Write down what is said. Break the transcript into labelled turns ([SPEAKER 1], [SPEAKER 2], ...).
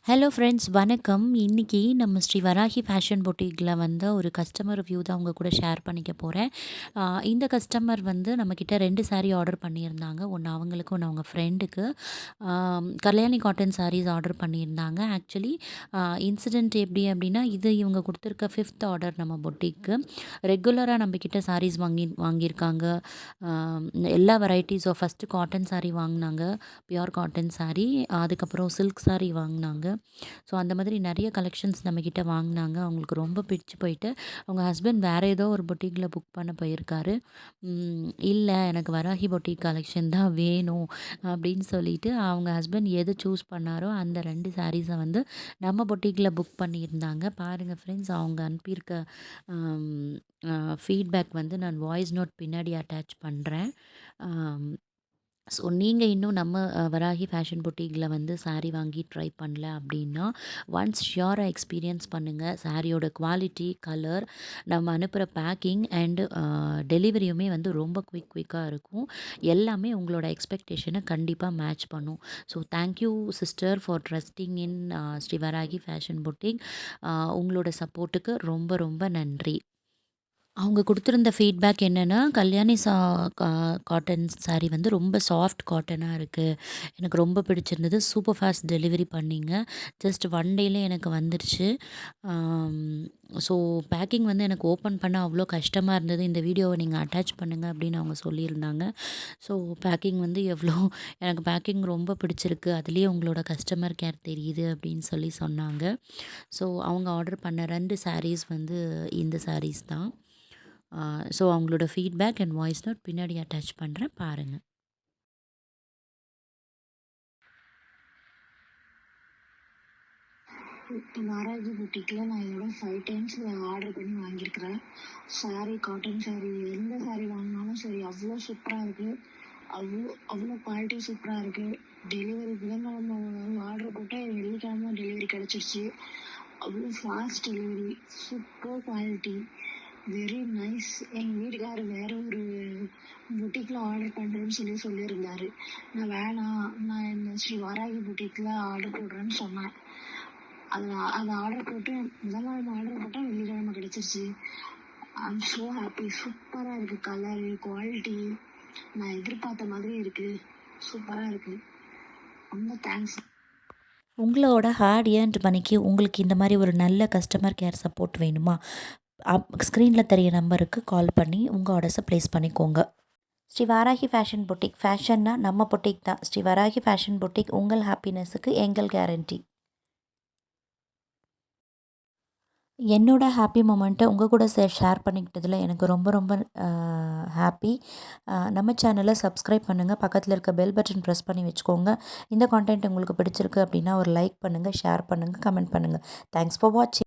[SPEAKER 1] Hello friends வணக்கம். இன்னைக்கு நம்ம ஸ்ரீ வராகி ஃபேஷன் பொட்டிக்ல ஒரு கஸ்டமர் ரிவ்யூ தான் உங்க கூட ஷேர் பண்ணிக்க போறேன். இந்த கஸ்டமர் நம்மகிட்ட 2 சாரி ஆர்டர் பண்ணியிருந்தாங்க. ஒண்ணு அவங்களுக்கு, ஒண்ணு அவங்க ஃப்ரெண்டுக்கு. கல்யாணி காட்டன் சாரீஸ் ஆர்டர் பண்ணியிருந்தாங்க. ஆக்சுவலி இன்சிடென்ட் எப்படி அப்படின்னா, இது இவங்க குடுத்துருக்க 5த் ஆர்டர் நம்ம பொட்டிக்கு. ரெகுலரா நம்மகிட்ட சாரீஸ் வாங்கியிருக்காங்க. எல்லா varieties of first cotton sari வாங்குனாங்க. Pure cotton sari. அதுக்கப்புறம் சில்க் சாரி வாங்குனாங்க. ஸோ அந்த மாதிரி நிறைய கலெக்ஷன்ஸ் நம்மக்கிட்ட வாங்கினாங்க. அவங்களுக்கு ரொம்ப பிடிச்சு போயிட்டு அவங்க ஹஸ்பண்ட் வேறு ஏதோ ஒரு பொட்டிக்கில் புக் பண்ண போயிருக்காரு. இல்லை எனக்கு வராகி பொட்டிக் கலெக்ஷன் தான் வேணும் அப்படின்னு சொல்லிட்டு அவங்க ஹஸ்பண்ட் எது சூஸ் பண்ணாரோ அந்த 2 சாரீஸை நம்ம பொட்டிக்கில் புக் பண்ணியிருந்தாங்க. பாருங்கள் ஃப்ரெண்ட்ஸ், அவங்க அனுப்பியிருக்க ஃபீட்பேக் நான் வாய்ஸ் நோட் பின்னாடி அட்டாச் பண்ணுறேன். ஸோ நீங்கள் இன்னும் நம்ம வராகி ஃபேஷன் பொட்டிக்கில் சாரீ வாங்கி ட்ரை பண்ணல அப்படின்னா, ஒன்ஸ் ஷியோராக எக்ஸ்பீரியன்ஸ் பண்ணுங்கள். சாரியோட குவாலிட்டி, கலர், நம்ம அனுப்புகிற பேக்கிங் அண்டு டெலிவரியுமே ரொம்ப குயிக்காக இருக்கும். எல்லாமே உங்களோட எக்ஸ்பெக்டேஷனை கண்டிப்பாக மேட்ச் பண்ணும். So thank you sister for trusting in Sri Varahi fashion boutique. உங்களோட சப்போர்ட்டுக்கு ரொம்ப ரொம்ப நன்றி. அவங்க குடுத்திருந்த ஃபீட்பேக் என்னன்னா, கல்யாணி காட்டன் சாரி ரொம்ப சாஃப்ட் காட்டனா இருக்கு. எனக்கு ரொம்ப பிடிச்சிருந்தது. சூப்பர் ஃபாஸ்ட் டெலிவரி பண்ணீங்க. ஜஸ்ட் 1 டேலே எனக்கு வந்துருச்சு. ஸோ பேக்கிங் எனக்கு ஓப்பன் பண்ண அவ்வளோ கஷ்டமா இருந்தது. இந்த வீடியோவை நீங்க அட்டாச் பண்ணுங்க அப்படின்னு அவங்க சொல்லியிருந்தாங்க. ஸோ பேக்கிங் எவ்வளோ எனக்கு பேக்கிங் ரொம்ப பிடிச்சிருக்கு. அதுலயே உங்களோட கஸ்டமர் கேர் தெரியுது அப்படின்னு சொன்னாங்க. ஸோ அவங்க ஆர்டர் பண்ண 2 சாரீஸ் இந்த சாரீஸ் தான். ஸோ அவங்களோட ஃபீட்பேக் அண்ட் வாய்ஸ் நோட் பின்னாடி அட்டாச் பண்ணுறேன், பாருங்கள்.
[SPEAKER 2] நாராஜி புட்டிக்கில் நான் இதோட 5 டைம்ஸ் ஆர்டர் பண்ணி வாங்கியிருக்கிறேன். சாரீ, காட்டன் சாரீ, எந்த சாரீ வாங்கினாலும் சரி அவ்வளோ சூப்பராக இருக்குது. அவ்வளோ குவாலிட்டி சூப்பராக இருக்குது. டெலிவரி புதன்கிழமை ஆர்டர் போட்டால் வெள்ளிக்கிழமை டெலிவரி கிடச்சிருச்சு. அவ்வளோ fast delivery, super quality, very nice. எங்கள் வீட்டுக்காரர் வேறு ஒரு புட்டிக்கில் ஆர்டர் பண்ணுறேன்னு சொல்லியிருந்தாரு. நான் வேணாம், நான் இந்த ஸ்ரீ வராகி புட்டிக்கில் ஆர்டர் போடுறேன்னு சொன்னேன். அதை ஆர்டர் போட்டு புதன்கிழமை ஆர்டர் போட்டால் வெள்ளிக்கிழமை கிடச்சிருச்சு. I'm so happy. சூப்பராக இருக்குது. கலரு, குவாலிட்டி நான் எதிர்பார்த்த மாதிரி இருக்குது. சூப்பராக இருக்குது. ரொம்ப தேங்க்ஸ்.
[SPEAKER 1] உங்களோட ஹார்ட் ஏர்ன்ட் மணிக்கு உங்களுக்கு இந்த மாதிரி ஒரு நல்ல கஸ்டமர் கேர் சப்போர்ட் வேணுமா? ஸ்க்ரீனில் தெரிய நம்பருக்கு கால் பண்ணி உங்கள் ஆர்டர்ஸை ப்ளேஸ் பண்ணிக்கோங்க. Sri Varahi fashion boutique. ஃபேஷன்னா நம்ம பொட்டிக் தான். Sri Varahi fashion boutique. உங்கள் ஹாப்பினஸுக்கு எங்கள் கேரண்டி. என்னோட ஹாப்பி மொமெண்ட்டை உங்கள் கூட ஷேர் பண்ணிக்கிட்டதில் எனக்கு ரொம்ப ரொம்ப ஹாப்பி. நம்ம சேனலை சப்ஸ்கிரைப் பண்ணுங்கள். பக்கத்தில் இருக்க பெல் பட்டன் ப்ரெஸ் பண்ணி வச்சுக்கோங்க. இந்த கான்டென்ட் உங்களுக்கு பிடிச்சிருக்கு அப்படின்னா ஒரு லைக் பண்ணுங்கள், ஷேர் பண்ணுங்கள், கமெண்ட் பண்ணுங்கள். தேங்க்ஸ் ஃபார் வாட்சிங்.